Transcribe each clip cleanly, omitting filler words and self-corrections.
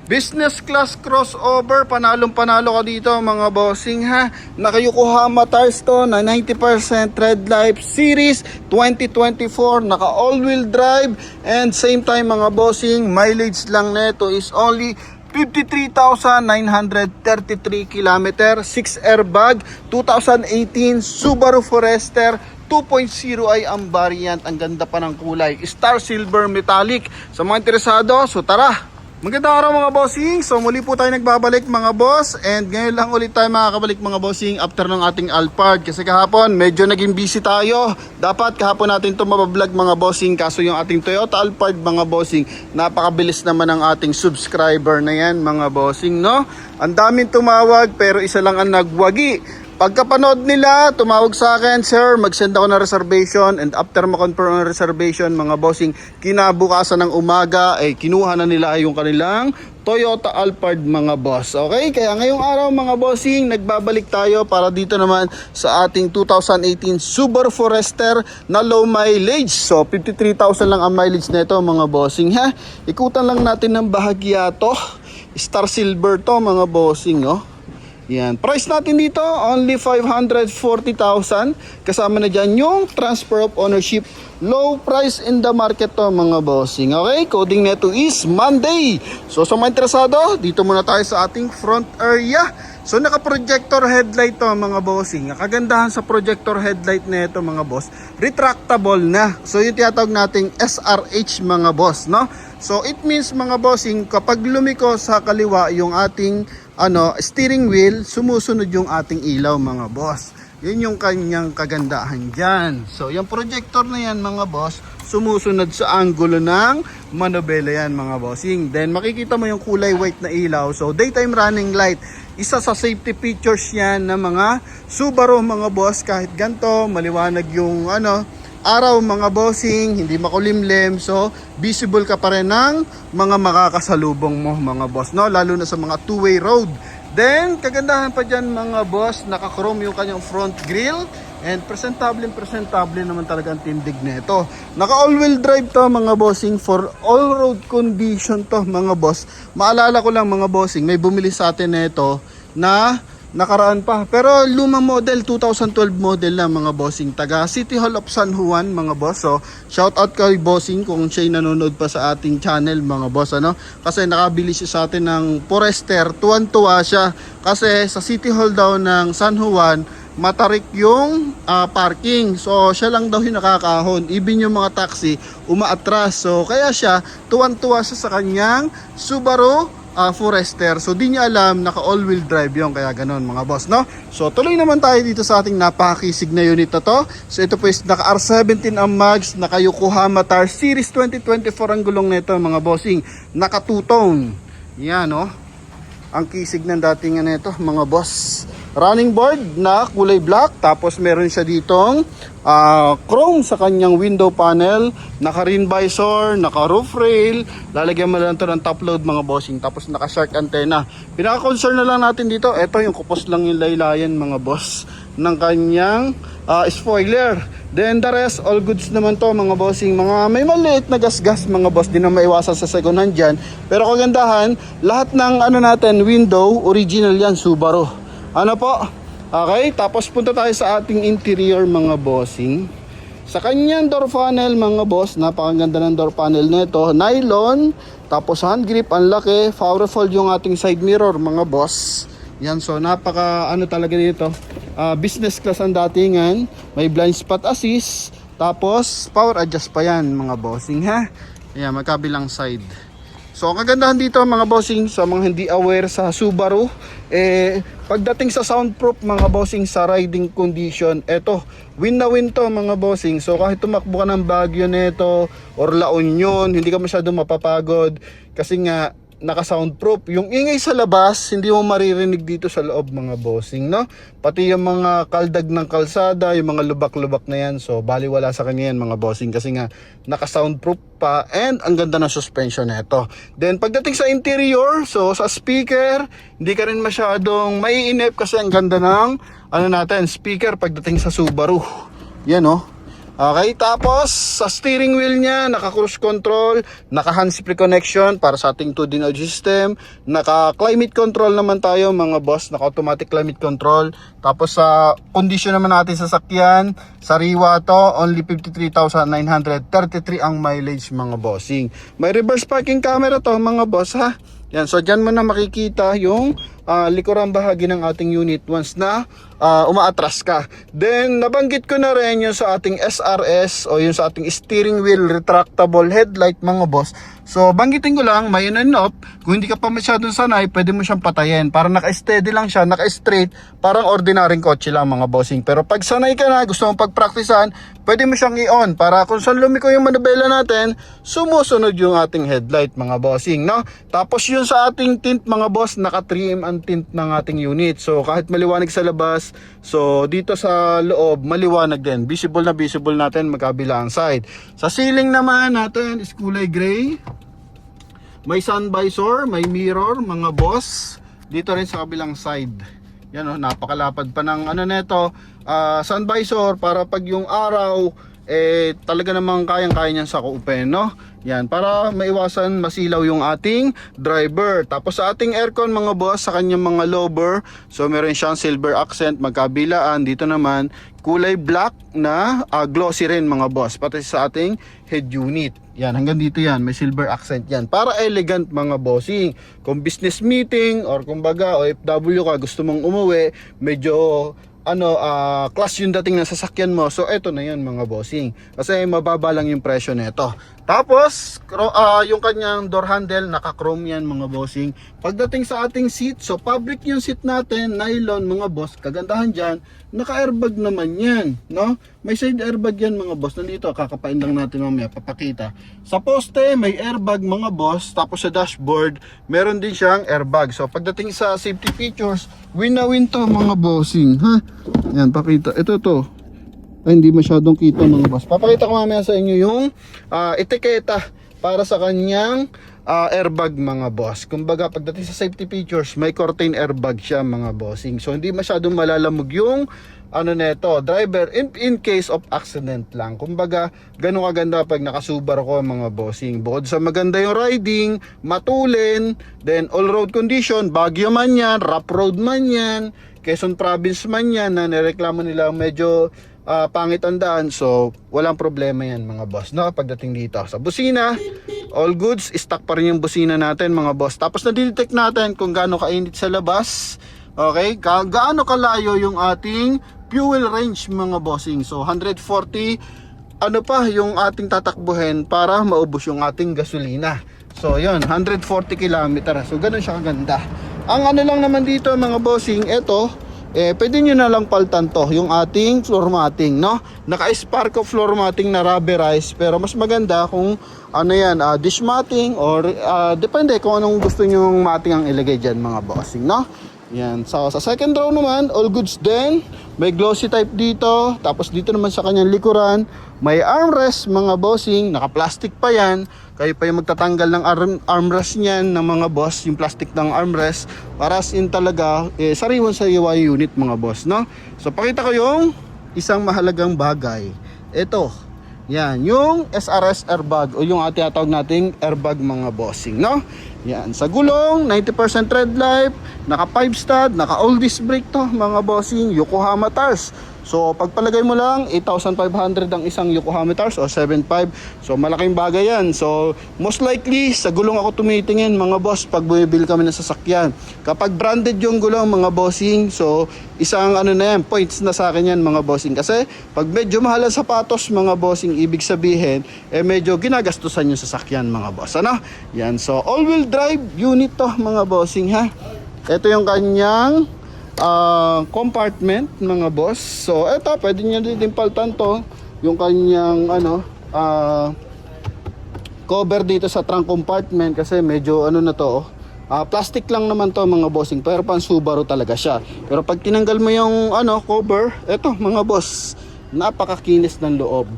Business class crossover, panalong panalo ka dito mga bossing ha. Naka Yokohama tires to na 90% Red Life Series 2024, naka all-wheel drive, and same time mga bossing, mileage lang neto is only 53,933 km, 6 airbag, 2018 Subaru Forester 2.0 ay ang variant. Ang ganda pa ng kulay, Star Silver Metallic. Sa mga interesado, so tara! Magandang araw mga bossing. So muli po tayo nagbabalik mga boss, and ngayon lang ulit tayo makakabalik mga bossing after ng ating Alphard, kasi kahapon medyo naging busy tayo. Dapat kahapon natin ito mabablog mga bossing, kaso yung ating Toyota Alphard mga bossing, napakabilis naman ang ating subscriber na yan mga bossing, no? Ang daming tumawag pero isa lang ang nagwagi. Pagkapanood nila, tumawag sa akin, sir, mag-send ako ng reservation, and after ma-confirm ang reservation mga bossing, kinabukasan ng umaga ay kinuha na nila yung kanilang Toyota Alphard mga boss. Okay, kaya ngayong araw mga bossing, nagbabalik tayo para dito naman sa ating 2018 Subaru Forester na low mileage. So 53,000 lang ang mileage nito mga bossing ha. Ikutan lang natin ng bahagya to. Star Silver to mga bossing, oh. Yan, price natin dito only 540,000. Kasama na dyan yung transfer of ownership. Low price in the market to mga bossing. Okay, coding neto is Monday. So sa mga interesado, dito muna tayo sa ating front area. So naka-projector headlight to mga bossing. Ang kagandahan sa projector headlight nito mga boss, retractable na. So yung tinatawag nating SRH mga boss, no? So it means mga bossing, kapag lumiko sa kaliwa yung ating steering wheel, sumusunod yung ating ilaw mga boss. Yun yung kanyang kagandahan dyan. So yung projector na yan mga boss, sumusunod sa angulo ng manobela yan mga bossing. Then makikita mo yung kulay white na ilaw. So daytime running light, isa sa safety features yan ng mga Subaru mga boss. Kahit ganto, maliwanag yung araw mga bossing, hindi makulimlim, so visible ka pa rin ng mga makakasalubong mo mga boss, no? Lalo na sa mga two-way road. Then kagandahan pa dyan mga boss, naka-chrome yung kanyang front grille, and presentable naman talaga ang tindig nito. Naka all-wheel drive to mga bossing, for all road condition to mga boss. Maalala ko lang mga bossing, may bumili sa atin nito na nakaraan pa, pero lumang model, 2012 model lang mga bossing, taga City Hall of San Juan mga boss. So shout out kay bossing kung siya'y nanonood pa sa ating channel mga boss, kasi nakabili siya sa atin ng Forester. Tuwan-tuwa siya kasi sa City Hall daw ng San Juan matarik yung parking, so siya lang daw yung nakakahon, even yung mga taxi umaatras. So kaya siya tuwan-tuwa siya sa kanyang Subaru Forester. So di niya alam, naka all-wheel drive yung, kaya ganon mga boss, no? So tuloy naman tayo dito sa ating napakisig na unit na to. So ito po is naka R17 ang mags, naka Yokohama tires series 2024 ang gulong nito mga bossing, naka two-tone. Yan, no? Ang kisig ng dating nito mga boss. Running board na kulay black, tapos meron siya ditong chrome sa kanyang window panel, naka rim visor, naka roof rail, lalagyan mo lang ito ng top load mga bossing, tapos naka shark antenna. Pinaka-concern na lang natin dito, ito yung kupos lang yung laylayan mga boss ng kanyang spoiler. Then the rest, all goods naman to mga bossing. May maliit na gas-gas mga boss, di na maiwasan sa second hand dyan. Pero kagandahan, lahat ng natin, window, original yan, Subaru. Okay, tapos punta tayo sa ating interior mga bossing. Sa kanyang door panel mga boss, napakaganda ng door panel nito, nylon, tapos hand grip, ang laki, powerful yung ating side mirror mga boss. Yan, so napaka talaga dito. Business class ang datingan, may blind spot assist, tapos power adjust pa yan mga bossing ha. Yan, magkabilang side. So ang kagandahan dito mga bossing, sa mga hindi aware sa Subaru, pagdating sa soundproof mga bossing, sa riding condition, eto, win na win to mga bossing. So kahit tumakbo ka ng Baguio neto or La Union, hindi ka masyado mapapagod kasi nga naka-soundproof. Yung ingay sa labas, hindi mo maririnig dito sa loob mga bossing, no? Pati yung mga kaldag ng kalsada, yung mga lubak-lubak na yan, so baliwala sa kanya yan mga bossing, kasi nga naka-soundproof pa, and ang ganda ng suspension nito. Then pagdating sa interior, so sa speaker, hindi ka rin masyadong maiinip kasi ang ganda ng speaker pagdating sa Subaru. Yan, oh. Okay, tapos sa steering wheel niya, naka cruise control, naka hands-free connection para sa ating 2D audio system, naka climate control naman tayo mga boss, naka automatic climate control. Tapos sa condition naman natin sa sakyan, sariwa to, only 53,933 ang mileage mga bossing. May reverse parking camera to mga boss ha. Yan, so dyan mo na makikita yung likurang bahagi ng ating unit once na umaatras ka. Then nabanggit ko na rin yung sa ating SRS o yung sa ating steering wheel retractable headlight mga boss. So banggitin ko lang, may on and off. Kung hindi ka pa masyadong sanay, pwede mo siyang patayin para naka-steady lang siya, naka-straight, parang ordinaryong kotse lang mga bossing. Pero pag sanay ka na, gusto mong pagpraktisan, pwede mo siyang i-on para kung saan lumiko yung manubela natin, sumusunod yung ating headlight mga bossing, no? Tapos yun sa ating tint mga boss, naka 3M ang tint ng ating unit. So kahit maliwanag sa labas, so dito sa loob maliwanag din. Visible na visible natin magkabilang side. Sa ceiling naman natin is kulay gray. May sun visor, may mirror mga boss. Dito rin sa kabilang side. Yan oh, napakalapad pa ng ano nito, sun visor para pag yung araw talaga namang kayang-kaya niyan sa kuupin, no? Yan, para maiwasan masilaw yung ating driver. Tapos sa ating aircon mga boss, sa kanyang mga lower, so meron siyang silver accent magkabilaan. Dito naman kulay black na glossy rin mga boss, pati sa ating head unit. Yan, hanggang dito yan, may silver accent yan. Para elegant mga bossing. Kung business meeting or kumbaga OFW ka, gusto mong umuwi, medyo class yung dating na sasakyan mo. So eto na yan mga bossing. Kasi mababa lang yung presyo nito. Tapos yung kanyang door handle, naka-chrome yan mga bossing. Pagdating sa ating seat, so fabric yung seat natin, nylon mga boss. Kagandahan dyan, naka-airbag naman yan, no? May side airbag yan mga boss. Nandito, kakapain lang natin mamaya, papakita. Sa poste, may airbag mga boss. Tapos sa dashboard, meron din siyang airbag. So pagdating sa safety features, win na win to mga bossing, ha? Yan, pakita. Ito to. Ay, hindi masyadong kita mga boss. Papakita ko mamaya sa inyo yung etiketa para sa kanyang airbag mga boss. Kumbaga pagdating sa safety features, may curtain airbag siya mga bossing. So hindi masyadong malalamog yung neto, driver in case of accident lang. Kumbaga ganun kaganda pag nakasubar ko mga bossing. Bukod sa maganda yung riding, matulin, then all road condition, Baguio man yan, rough road man yan, Quezon Province man yan na nireklamo nila medyo pangit ang daan, so walang problema yan mga boss, no? Pagdating dito sa busina, all goods, stock pa rin yung busina natin mga boss. Tapos na-detect natin kung gaano kainit sa labas, okay, gaano kalayo yung ating fuel range mga bossing. So 140 pa yung ating tatakbuhin para maubos yung ating gasolina. So yun, 140 km. So ganun siya kaganda. Ang lang naman dito mga bossing, eto, pwede nyo na lang paltan to, yung ating floor matting, no? Naka-spark of floor matting na rubberized, pero mas maganda kung dish matting or depende kung anong gusto nyo matting ang ilagay dyan mga bossing, no? Yan, so sa second row naman, all goods din. May glossy type dito. Tapos dito naman sa kanyang likuran, may armrest mga bossing. Naka-plastic pa yan. Kayo pa yung magtatanggal ng armrest niyan ng mga boss, yung plastic ng armrest. Para in talaga, sariwan sa UI unit mga boss, no? So pakita ko yung isang mahalagang bagay. Ito, yan, yung SRS airbag o yung tinatawag nating airbag mga bossing, no? Yan, sa gulong, 90% tread life, naka 5 stud, naka all disc brake to mga bossing, Yokohama tires. So pagpalagay mo lang 8,500 ang isang Yokohama tires o 7.5. So malaking bagay yan. So most likely sa gulong ako tumitingin mga boss pag bumibili kami ng sasakyan. Kapag branded yung gulong mga bossing, so isang na yan, points na sa akin yan mga bossing. Kasi pag medyo mahal ang sapatos mga bossing, ibig sabihin medyo ginagastusan yung sasakyan mga boss, ano? Yan, so all wheel drive unit to mga bossing, ha. Ito yung kanyang compartment mga boss. So eto, pwede nyo din paltan to, yung kanyang cover dito sa trunk compartment kasi medyo na to, plastic lang naman to mga bossing, pero pang Subaru talaga siya. Pero pag tinanggal mo yung cover, eto mga boss, napakakinis ng loob.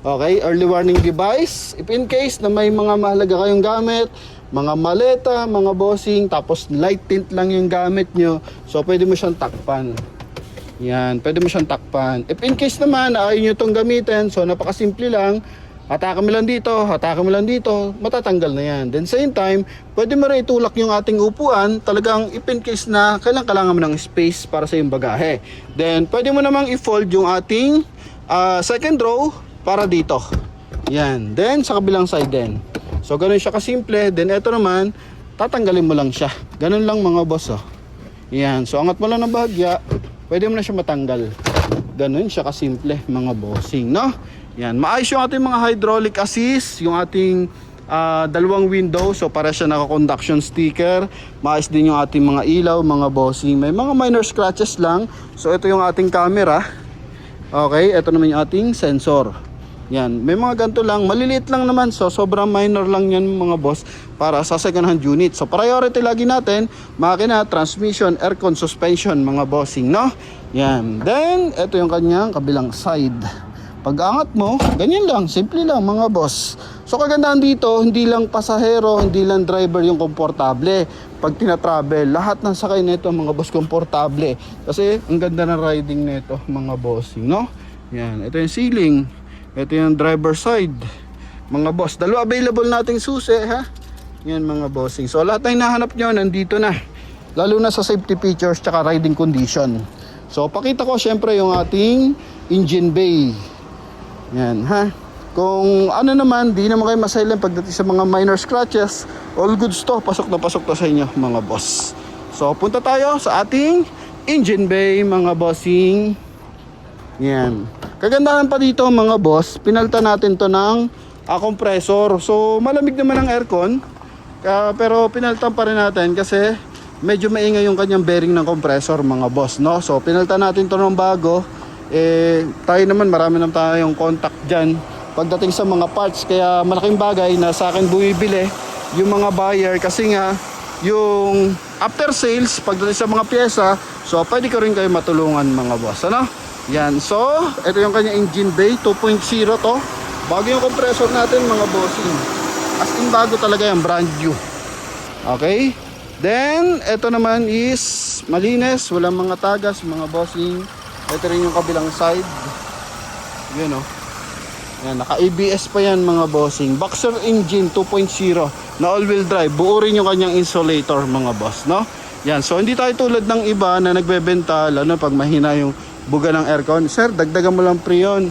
Okay, early warning device if in case na may mga mahalaga kayong gamit, mga maleta, mga bossing, tapos light tint lang yung gamit nyo, so pwede mo siyang takpan. Yan, pwede mo siyang takpan. If in case naman ayaw nyo itong gamitin, so napakasimple lang. Hatakan mo lang dito, hatakan mo lang dito, matatanggal na yan. Then same time, pwede mo rin itulak yung ating upuan, talagang if in case na kailangan mo ng space para sa yung bagahe. Then pwede mo namang i-fold yung ating second row para dito. Yan, then sa kabilang side din. So ganun siya kasimple. Then ito naman, tatanggalin mo lang siya. Ganun lang mga boss, oh. Yan, so angat mo lang ng bahagya, pwede mo na siya matanggal. Ganun siya kasimple mga bossing, no? Yan, maayos yung ating mga hydraulic assist, yung ating dalawang window, so para siya naka-conduction sticker. Maayos din yung ating mga ilaw, mga bossing. May mga minor scratches lang. So ito yung ating camera. Okay, ito naman yung ating sensor. Yan, may mga ganito lang, maliliit lang naman, so sobrang minor lang yan mga boss para sa second hand unit. So priority lagi natin, makina, transmission, aircon, suspension mga bossing, no? Yan, then ito yung kanyang kabilang side. Pag angat mo, ganyan lang, simple lang mga boss. So kagandahan dito, hindi lang pasahero, hindi lang driver yung komportable. Pag tina-travel, lahat ng sakay nito mga boss komportable. Kasi ang ganda ng riding nito mga bossing, no? Yan, ito yung ceiling. Ito yung driver side. Mga boss, dalawa available nating susi, ha? Yan mga bossing. So lahat na hinahanap nyo, nandito na. Lalo na sa safety features tsaka riding condition. So pakita ko syempre yung ating engine bay. Yan, ha? Kung ano naman, di naman kayo masilent pagdating sa mga minor scratches. All goods to, pasok na sa inyo mga boss. So punta tayo sa ating engine bay mga bossing. Yan. Kagandahan pa dito mga boss, pinalta natin to ng compressor. So malamig naman ang aircon, pero pinaltan pa rin natin kasi medyo maingay yung kanyang bearing ng compressor mga boss, no? So pinalta natin to ng bago. Tayo naman marami naman tayong contact dyan pagdating sa mga parts, kaya malaking bagay na sa akin bumibili yung mga buyer kasi nga yung after sales pagdating sa mga pyesa, so pwede ko rin kayo matulungan mga boss, ano? Yan, so ito yung kanya engine bay 2.0 to. Bago yung compressor natin mga bossing. As in bago talaga yan, brand new. Okay, then ito naman is malinis, walang mga tagas mga bossing. Ito rin yung kabilang side. Yun, oh. Yan, naka ABS pa yan mga bossing. Boxer engine 2.0 na all-wheel drive. Buo rin yung kanyang insulator mga boss, no? Yan, so hindi tayo tulad ng iba na nagbebenta lalo pag mahina yung buga ng aircon. Sir, dagdagan mo lang preyon.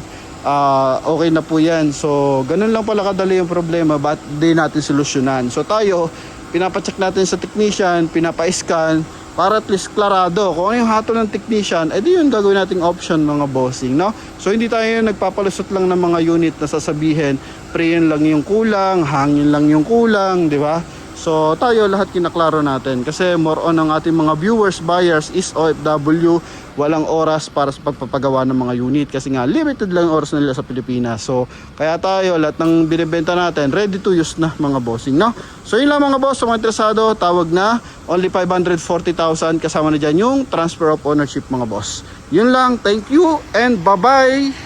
Okay na po yan. So ganun lang pala kadali yung problema, ba't di natin solusyonan? So tayo, pinapacheck natin sa technician, pinapa-scan para at least klarado kung ano yung hatol ng technician, edi yun gagawin nating option mga bossing, no? So hindi tayo nagpapalusot lang ng mga unit na sasabihin preyon lang yung kulang, hangin lang yung kulang, di ba? So tayo lahat kinaklaro natin kasi more on ang ating mga viewers, buyers is OFW, walang oras para sa pagpapagawa ng mga unit kasi nga limited lang oras na nila sa Pilipinas. So kaya tayo lahat ng binibenta natin ready to use na mga bossing, no? So yun lang mga boss, kung interesado tawag na, only 540,000 kasama na dyan yung transfer of ownership mga boss. Yun lang, thank you and bye bye.